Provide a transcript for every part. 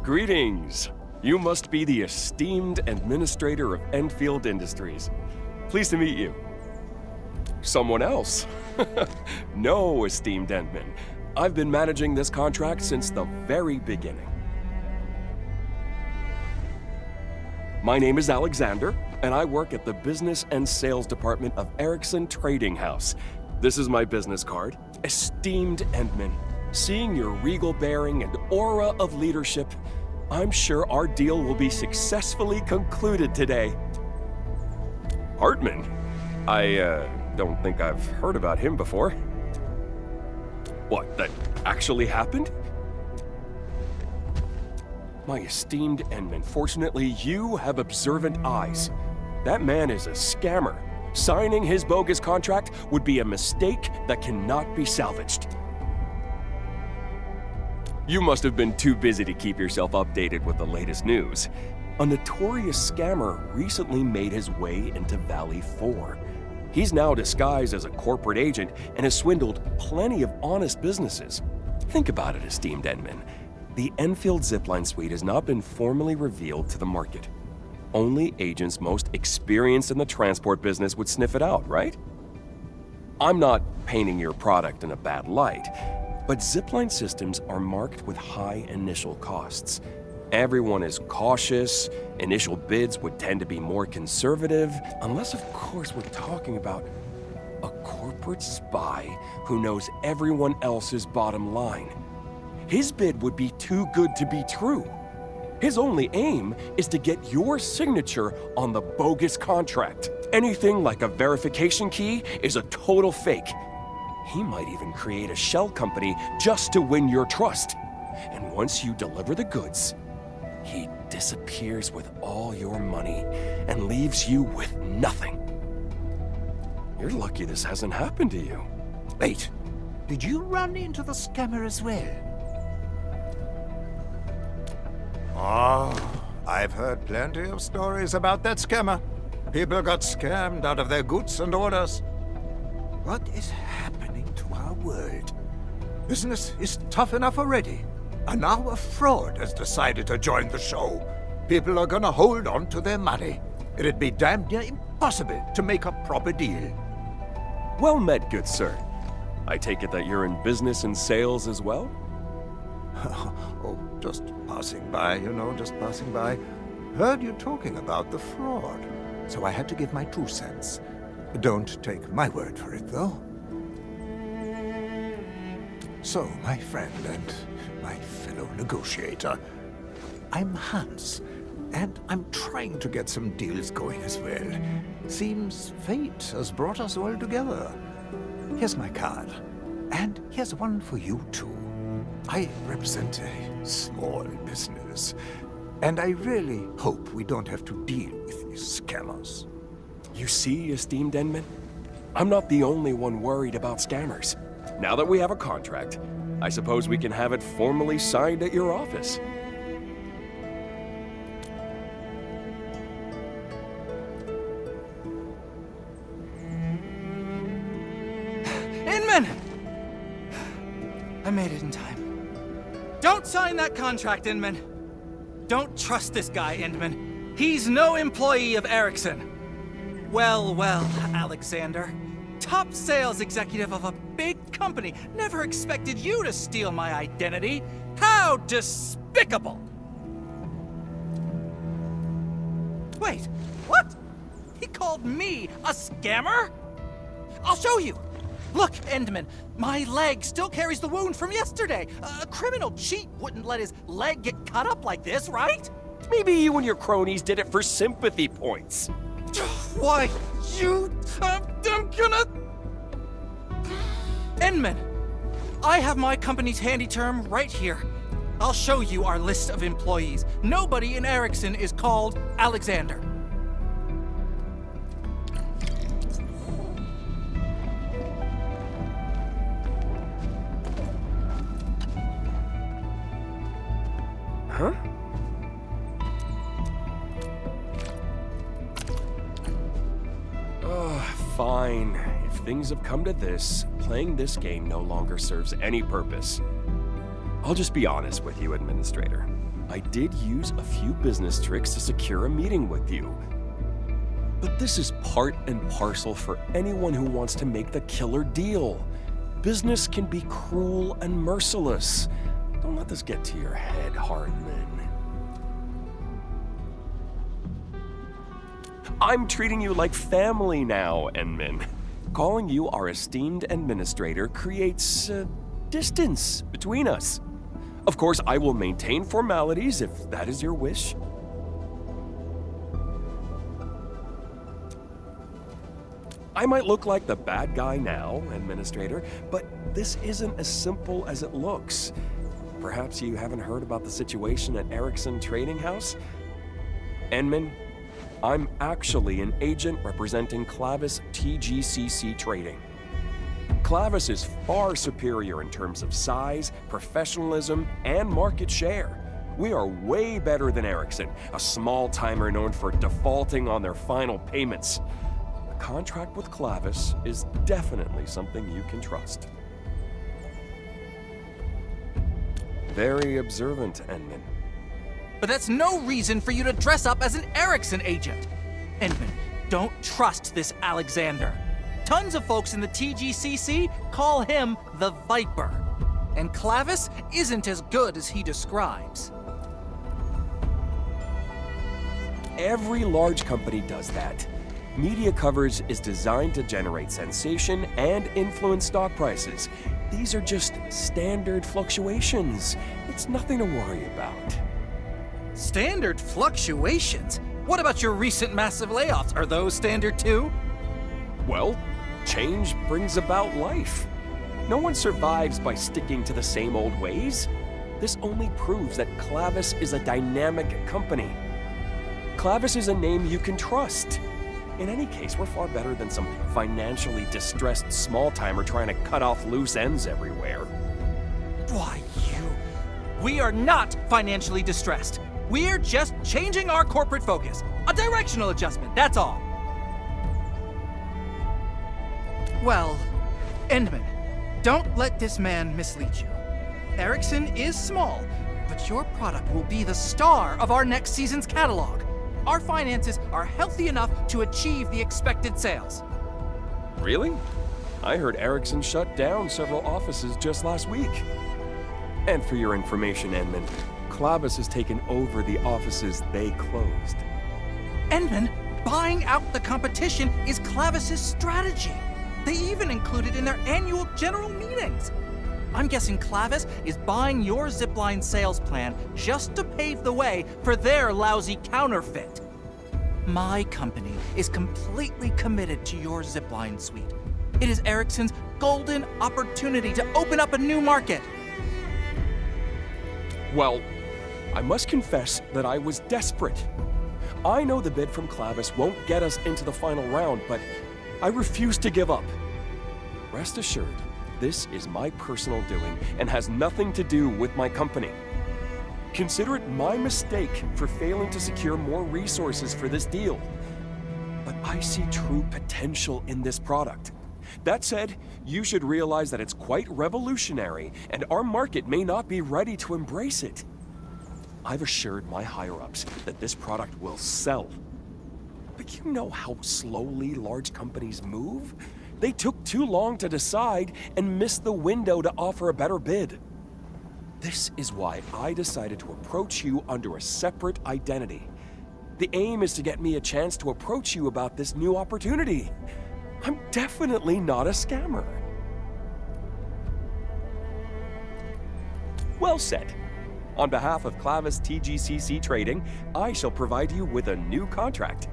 Greetings. You must be the esteemed administrator of Endfield Industries. Pleased to meet you. Someone else? No, esteemed Endman. I've been managing this contract since the very beginning. My name is Alexander, and I work at the Business and Sales Department of Ericsson Trading House. This is my business card. Esteemed Endman, seeing your regal bearing and aura of leadership, I'm sure our deal will be successfully concluded today. Hartman? I don't think I've heard about him before. What, that actually happened? My esteemed Endman, fortunately you have observant eyes. That man is a scammer. Signing his bogus contract would be a mistake that cannot be salvaged. You must have been too busy to keep yourself updated with the latest news. A notorious scammer recently made his way into Valley 4. He's now disguised as a corporate agent and has swindled plenty of honest businesses. Think about it, esteemed Endman. The Endfield zipline suite has not been formally revealed to the market. Only agents most experienced in the transport business would sniff it out, right? I'm not painting your product in a bad light, but zipline systems are marked with high initial costs. Everyone is cautious, initial bids would tend to be more conservative, unless of course we're talking about a corporate spy who knows everyone else's bottom line. His bid would be too good to be true. His only aim is to get your signature on the bogus contract. Anything like a verification key is a total fake. He might even create a shell company just to win your trust. And once you deliver the goods, he disappears with all your money and leaves you with nothing. You're lucky this hasn't happened to you. Wait, did you run into the scammer as well? Oh, I've heard plenty of stories about that scammer. People got scammed out of their goods and orders. What is happening to our world? Business is tough enough already, and now a fraud has decided to join the show. People are gonna hold on to their money. It'd be damn near impossible to make a proper deal. Well met, good sir. I take it that you're in business and sales as well? Oh, just passing by, just passing by. Heard you talking about the fraud, so I had to give my 2 cents. Don't take my word for it, though. So, my friend and my fellow negotiator, I'm Hans, and I'm trying to get some deals going as well. Seems fate has brought us all together. Here's my card, and here's one for you too. I represent a small business, and I really hope we don't have to deal with these scammers. You see, esteemed Endman? I'm not the only one worried about scammers. Now that we have a contract, I suppose we can have it formally signed at your office. Inman! I made it in time. Don't sign that contract, Inman. Don't trust this guy, Inman. He's no employee of Ericsson. Well, Alexander. Top sales executive of a big company. Never expected you to steal my identity. How despicable! Wait, what? He called me a scammer? I'll show you. Look, Endman, my leg still carries the wound from yesterday. A criminal cheat wouldn't let his leg get cut up like this, right? Maybe you and your cronies did it for sympathy points. Why, I'm gonna... Endman, I have my company's handy term right here. I'll show you our list of employees. Nobody in Ericsson is called Alexander. Huh? Fine. If things have come to this, playing this game no longer serves any purpose. I'll just be honest with you, Administrator. I did use a few business tricks to secure a meeting with you. But this is part and parcel for anyone who wants to make the killer deal. Business can be cruel and merciless. Don't let this get to your head, Hardman. I'm treating you like family now, Enman. Calling you our esteemed administrator creates distance between us. Of course, I will maintain formalities if that is your wish. I might look like the bad guy now, Administrator, but this isn't as simple as it looks. Perhaps you haven't heard about the situation at Erickson Trading House? Enman, I'm actually an agent representing Clavis TGCC Trading. Clavis is far superior in terms of size, professionalism, and market share. We are way better than Erickson, a small-timer known for defaulting on their final payments. A contract with Clavis is definitely something you can trust. Very observant, Enman. But that's no reason for you to dress up as an Erickson agent. Endman, don't trust this Alexander. Tons of folks in the TGCC call him the Viper. And Clavis isn't as good as he describes. Every large company does that. Media coverage is designed to generate sensation and influence stock prices. These are just standard fluctuations. It's nothing to worry about. Standard fluctuations? What about your recent massive layoffs? Are those standard too? Well, change brings about life. No one survives by sticking to the same old ways. This only proves that Clavis is a dynamic company. Clavis is a name you can trust. In any case, we're far better than some financially distressed small-timer trying to cut off loose ends everywhere. Why, we are not financially distressed. We're just changing our corporate focus. A directional adjustment, that's all. Well, Endman, don't let this man mislead you. Erickson is small, but your product will be the star of our next season's catalog. Our finances are healthy enough to achieve the expected sales. Really? I heard Erickson shut down several offices just last week. And for your information, Enman, Clavis has taken over the offices they closed. Endman, buying out the competition is Clavis's strategy. They even include it in their annual general meetings. I'm guessing Clavis is buying your zipline sales plan just to pave the way for their lousy counterfeit. My company is completely committed to your zipline suite. It is Erickson's golden opportunity to open up a new market. Well, I must confess that I was desperate. I know the bid from Clavis won't get us into the final round, but I refuse to give up. Rest assured, this is my personal doing and has nothing to do with my company. Consider it my mistake for failing to secure more resources for this deal. But I see true potential in this product. That said, you should realize that it's quite revolutionary, and our market may not be ready to embrace it. I've assured my higher-ups that this product will sell. But you know how slowly large companies move? They took too long to decide and missed the window to offer a better bid. This is why I decided to approach you under a separate identity. The aim is to get me a chance to approach you about this new opportunity. I'm definitely not a scammer. Well said. On behalf of Clavis TGCC Trading, I shall provide you with a new contract.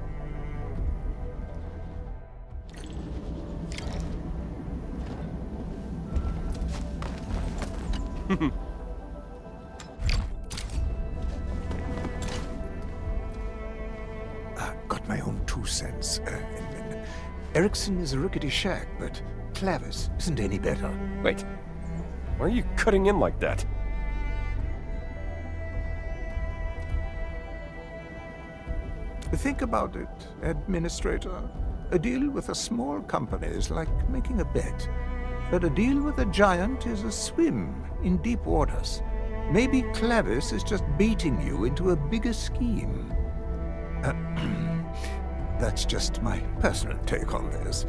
Got my own 2 cents. Erickson is a rickety shack, but Clavis isn't any better. Wait, why are you cutting in like that? Think about it, Administrator. A deal with a small company is like making a bet. But a deal with a giant is a swim in deep waters. Maybe Clavis is just baiting you into a bigger scheme. That's just my personal take on this.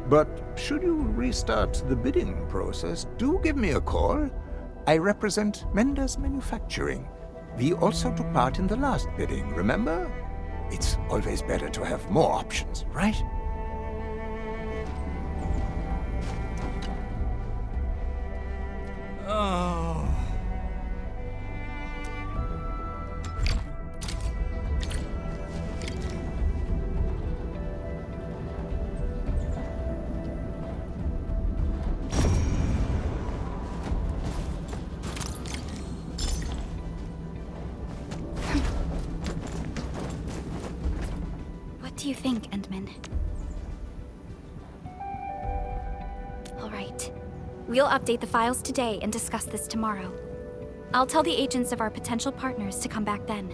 But should you restart the bidding process, do give me a call. I represent Mendes Manufacturing. We also took part in the last bidding, remember? It's always better to have more options, right? Oh. What do you think, Endman? All right. We'll update the files today and discuss this tomorrow. I'll tell the agents of our potential partners to come back then.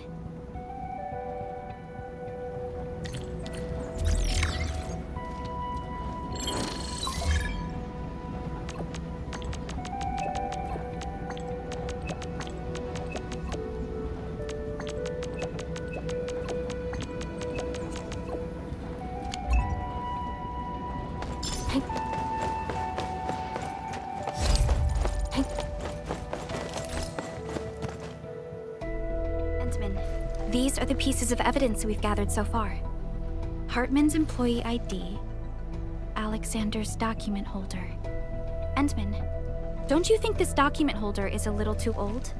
These are the pieces of evidence we've gathered so far. Hartman's employee ID, Alexander's document holder. Endman, don't you think this document holder is a little too old?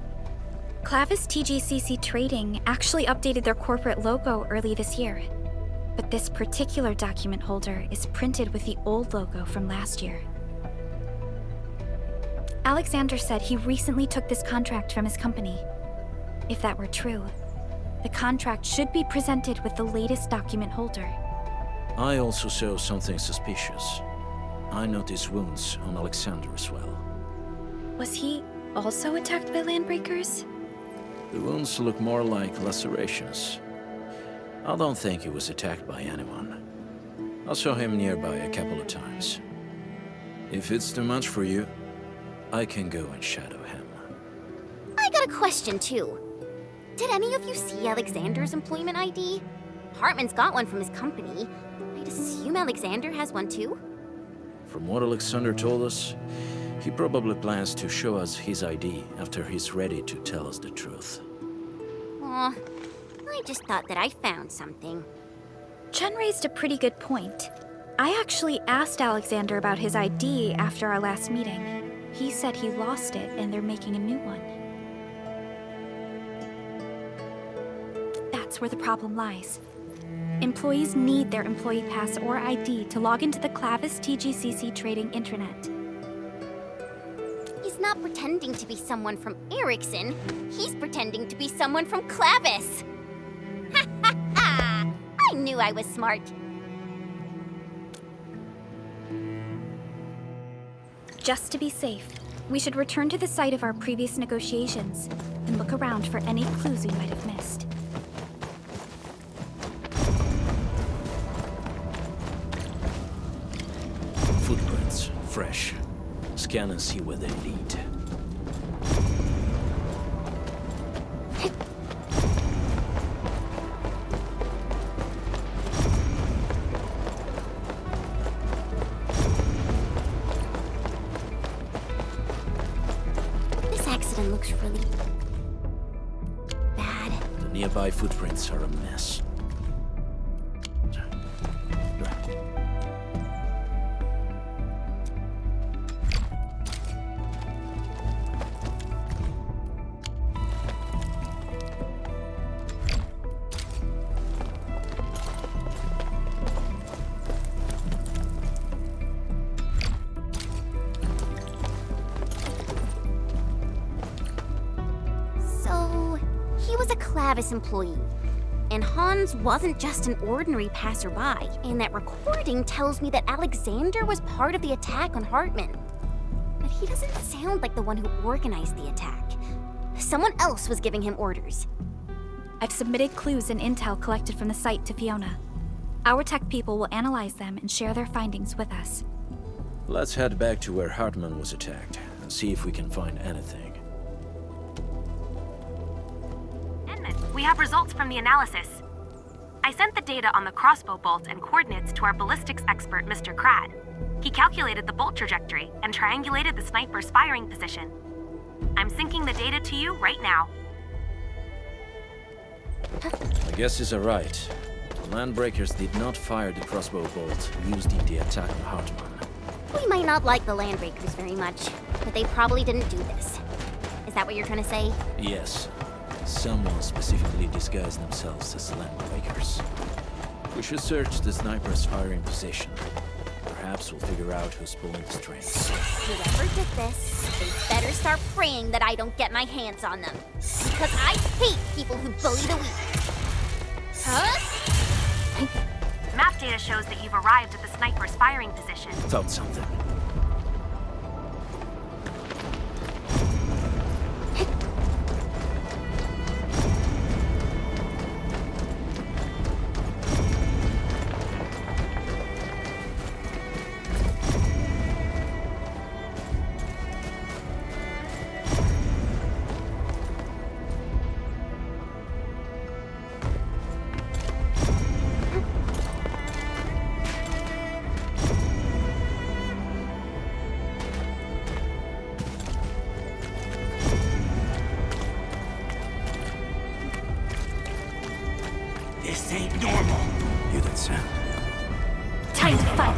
Clavis TGCC Trading actually updated their corporate logo early this year. But this particular document holder is printed with the old logo from last year. Alexander said he recently took this contract from his company. If that were true, the contract should be presented with the latest document holder. I also saw something suspicious. I noticed wounds on Alexander as well. Was he also attacked by landbreakers? The wounds look more like lacerations. I don't think he was attacked by anyone. I saw him nearby a couple of times. If it's too much for you, I can go and shadow him. I got a question, too. Did any of you see Alexander's employment ID? Hartman's got one from his company. I'd assume Alexander has one, too? From what Alexander told us, he probably plans to show us his ID after he's ready to tell us the truth. Aw, I just thought that I found something. Chen raised a pretty good point. I actually asked Alexander about his ID after our last meeting. He said he lost it and they're making a new one. That's where the problem lies. Employees need their employee pass or ID to log into the Clavis TGCC Trading intranet. He's not pretending to be someone from Ericsson. He's pretending to be someone from Clavis. Ha ha ha! I knew I was smart. Just to be safe, we should return to the site of our previous negotiations and look around for any clues we might have missed. Footprints, fresh. Scan and see where they lead. This accident looks really bad. The nearby footprints are a mess. So, he was a Clavis employee. And Hans wasn't just an ordinary passerby. And that recording tells me that Alexander was part of the attack on Hartman. But he doesn't sound like the one who organized the attack. Someone else was giving him orders. I've submitted clues and intel collected from the site to Fiona. Our tech people will analyze them and share their findings with us. Let's head back to where Hartman was attacked and see if we can find anything. equipment. We have results from the analysis. I sent the data on the crossbow bolt and coordinates to our ballistics expert, Mr. Kratt. He calculated the bolt trajectory and triangulated the sniper's firing position. I'm syncing the data to you right now. My guesses are right. The Landbreakers did not fire the crossbow bolt used in the attack on Hartman. We might not like the Landbreakers very much, but they probably didn't do this. Is that what you're trying to say? Yes. Someone specifically disguised themselves as Landbreakers. We should search the sniper's firing position. Perhaps we'll figure out who's pulling the strings. Whoever did this, they better start praying that I don't get my hands on them. Because I hate people who bully the weak. Huh? Map data shows that you've arrived at the sniper's firing position. Found something. This ain't normal. Hear that sound? Time to fight.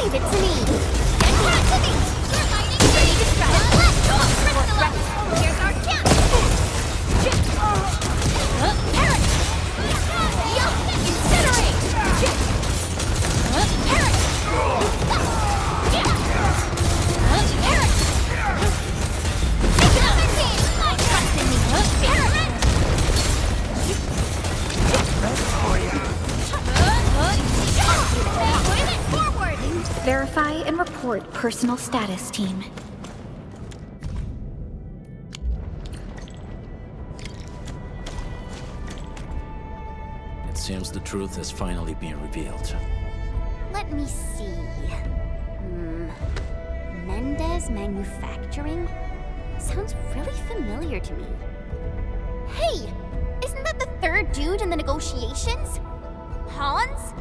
Leave it to me. Get back to me. You're fighting. Ready to strike. Let's go. Crystal level. Here's our chance. Eric. Yup. Incinerate. Eric. Eric. Take another team. Trust in me. Eric. Verify and report personal status, team. It seems the truth has finally been revealed. Let me see. Mendez Manufacturing? Sounds really familiar to me. Hey! Isn't that the third dude in the negotiations? Hans?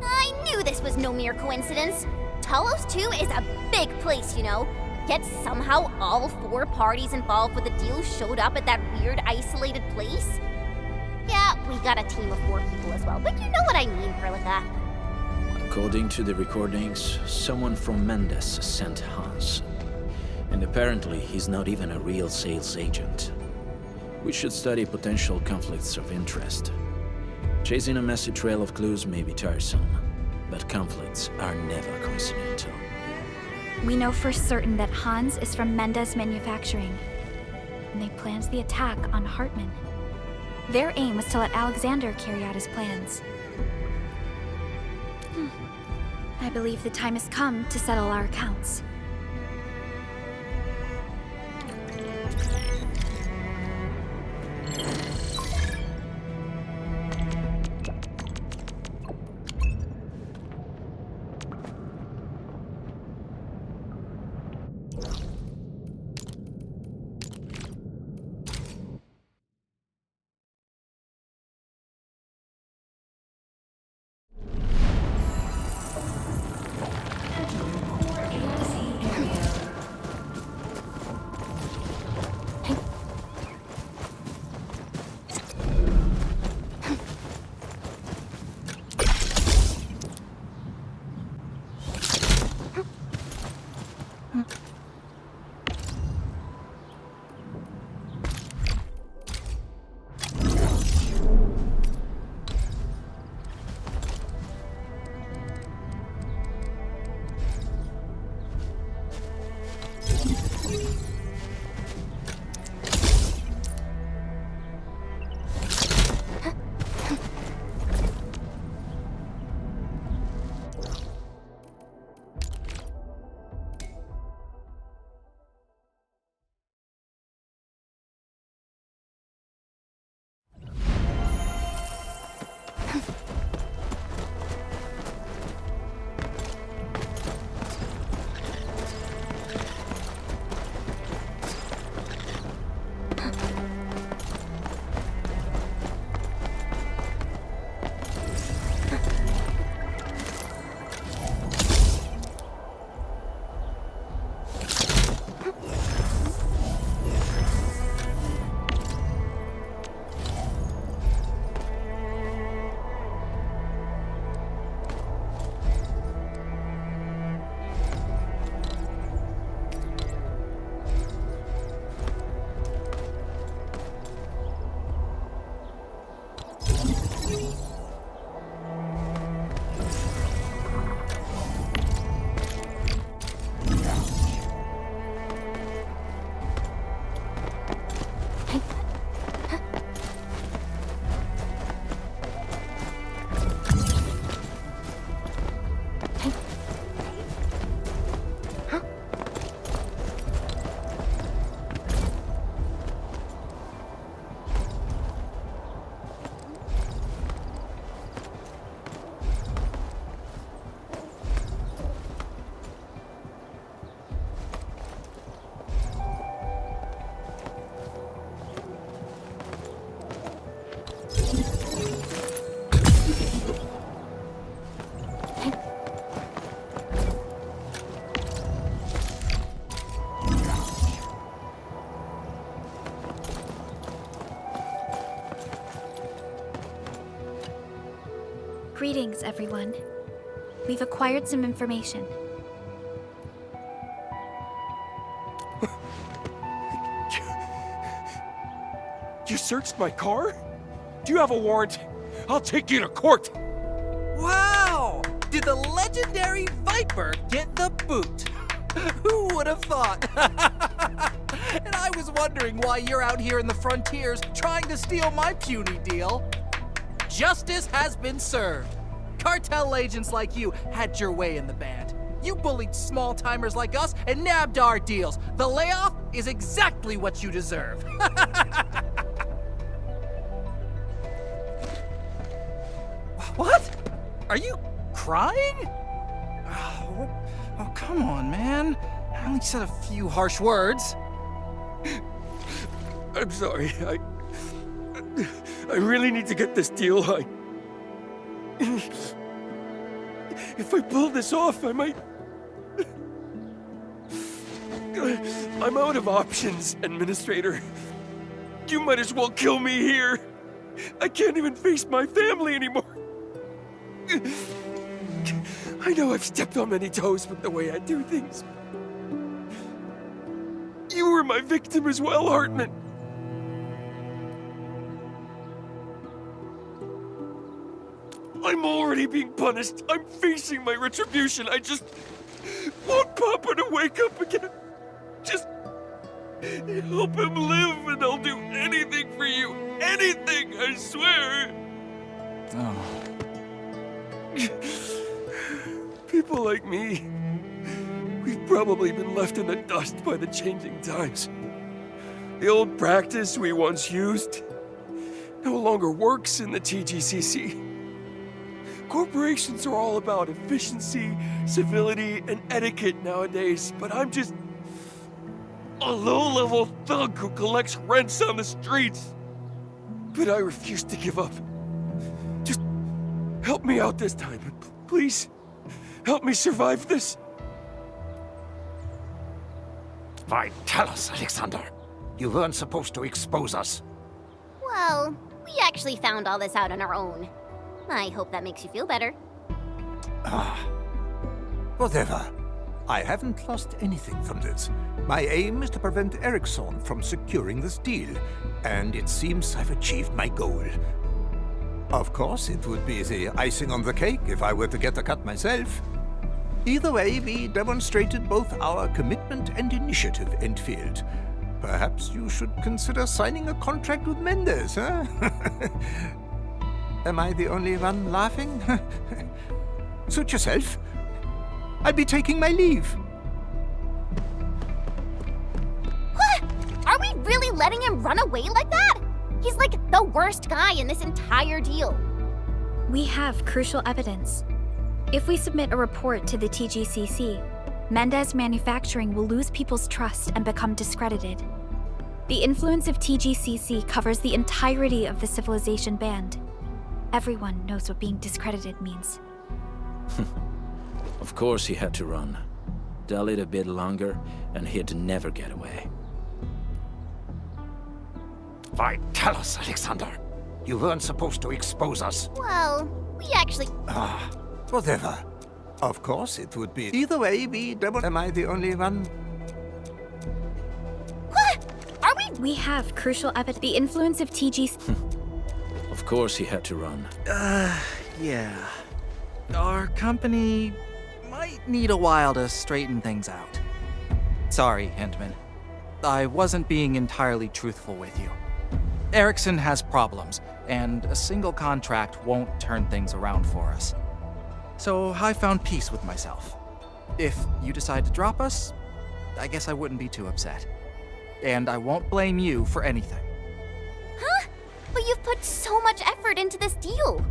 I knew this was no mere coincidence. Talos 2 is a big place, you know. Yet somehow all 4 parties involved with the deal showed up at that weird isolated place. Yeah, we got a team of 4 people as well, but you know what I mean, Perlica. According to the recordings, someone from Mendes sent Hans. And apparently he's not even a real sales agent. We should study potential conflicts of interest. Chasing a messy trail of clues may be tiresome, but conflicts are never coincidental. We know for certain that Hans is from Mendez Manufacturing, and they planned the attack on Hartman. Their aim was to let Alexander carry out his plans. I believe the time has come to settle our accounts. Greetings, everyone. We've acquired some information. You searched my car? Do you have a warrant? I'll take you to court! Wow! Did the legendary Viper get the boot? Who would have thought? And I was wondering why you're out here in the frontiers trying to steal my puny deal. Justice has been served. Cartel agents like you had your way in the band. You bullied small-timers like us and nabbed our deals. The layoff is exactly what you deserve. What? Are you crying? Oh, come on, man. I only said a few harsh words. I'm sorry. I really need to get this deal. If I pull this off, I might... I'm out of options, Administrator. You might as well kill me here. I can't even face my family anymore. I know I've stepped on many toes with the way I do things. You were my victim as well, Hartman. I'm already being punished. I'm facing my retribution. I just want Papa to wake up again. Just help him live and I'll do anything for you. Anything, I swear. Oh. People like me, we've probably been left in the dust by the changing times. The old practice we once used no longer works in the TGCC. Corporations are all about efficiency, civility, and etiquette nowadays, but I'm just a low-level thug who collects rents on the streets. But I refuse to give up. Just help me out this time, please. Help me survive this. Why, tell us, Alexander. You weren't supposed to expose us. Well, we actually found all this out on our own. I hope that makes you feel better. Whatever. I haven't lost anything from this. My aim is to prevent Ericsson from securing this deal, and it seems I've achieved my goal. Of course, it would be the icing on the cake if I were to get a cut myself. Either way, we demonstrated both our commitment and initiative, Endfield. Perhaps you should consider signing a contract with Mendes, huh? Am I the only one laughing? Suit yourself. I'll be taking my leave. What? Are we really letting him run away like that? He's like the worst guy in this entire deal. We have crucial evidence. If we submit a report to the TGCC, Mendez Manufacturing will lose people's trust and become discredited. The influence of TGCC covers the entirety of the Civilization band. Everyone knows what being discredited means. Of course he had to run. Dallied a bit longer, and he'd never get away. Why, tell us, Alexander. You weren't supposed to expose us. Well, we actually... Whatever. Of course, it would be... Either way, we Am I the only one? What? Are we... We have crucial evidence. The influence of TGCC... Of course he had to run. Yeah. Our company might need a while to straighten things out. Sorry, Endman. I wasn't being entirely truthful with you. Ericsson has problems, and a single contract won't turn things around for us. So I found peace with myself. If you decide to drop us, I guess I wouldn't be too upset. And I won't blame you for anything. Huh? But you've put so much effort into this deal.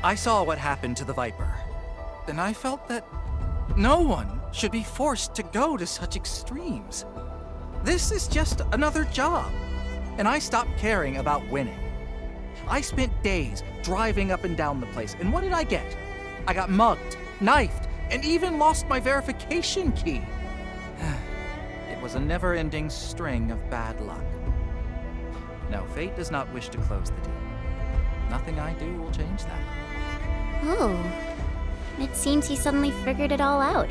I saw what happened to the Viper, and I felt that no one should be forced to go to such extremes. This is just another job, and I stopped caring about winning. I spent days driving up and down the place, and what did I get? I got mugged, knifed, and even lost my verification key. It was a never-ending string of bad luck. No, fate does not wish to close the deal. Nothing I do will change that. Oh. It seems he suddenly figured it all out.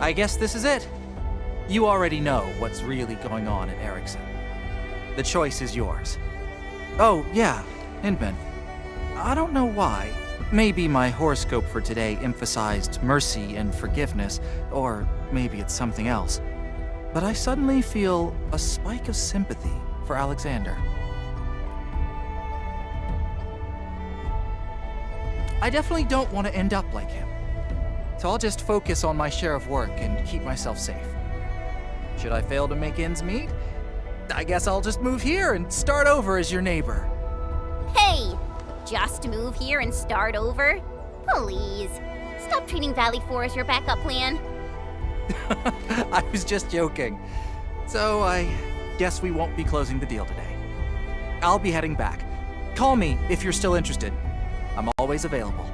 I guess this is it. You already know what's really going on at Erickson. The choice is yours. Oh, yeah, Inman. I don't know why. Maybe my horoscope for today emphasized mercy and forgiveness, or maybe it's something else. But I suddenly feel a spike of sympathy for Alexander. I definitely don't want to end up like him. So I'll just focus on my share of work and keep myself safe. Should I fail to make ends meet, I guess I'll just move here and start over as your neighbor. Hey! Just move here and start over? Please. Stop treating Valley 4 as your backup plan. I was just joking. So I guess we won't be closing the deal today. I'll be heading back. Call me if you're still interested. I'm always available.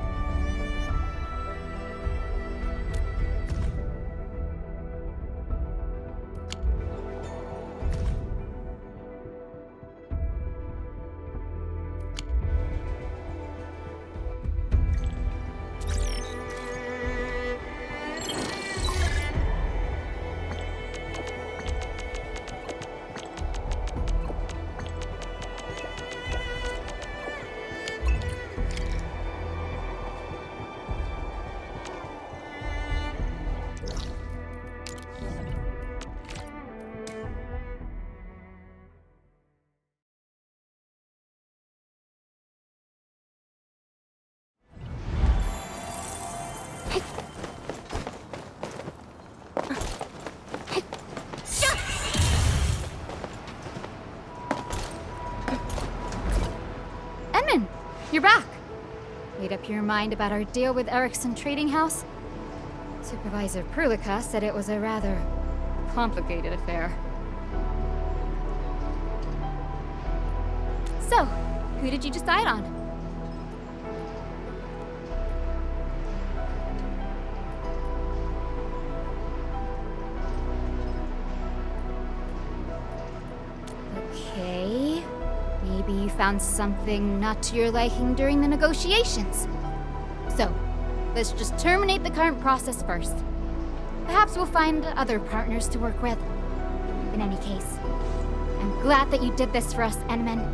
Edmund, you're back. Made up your mind about our deal with Erickson Trading House? Supervisor Perlica said it was a rather complicated affair. So, who did you decide on? Okay. Maybe you found something not to your liking during the negotiations. So, let's just terminate the current process first. Perhaps we'll find other partners to work with. In any case, I'm glad that you did this for us, Enman.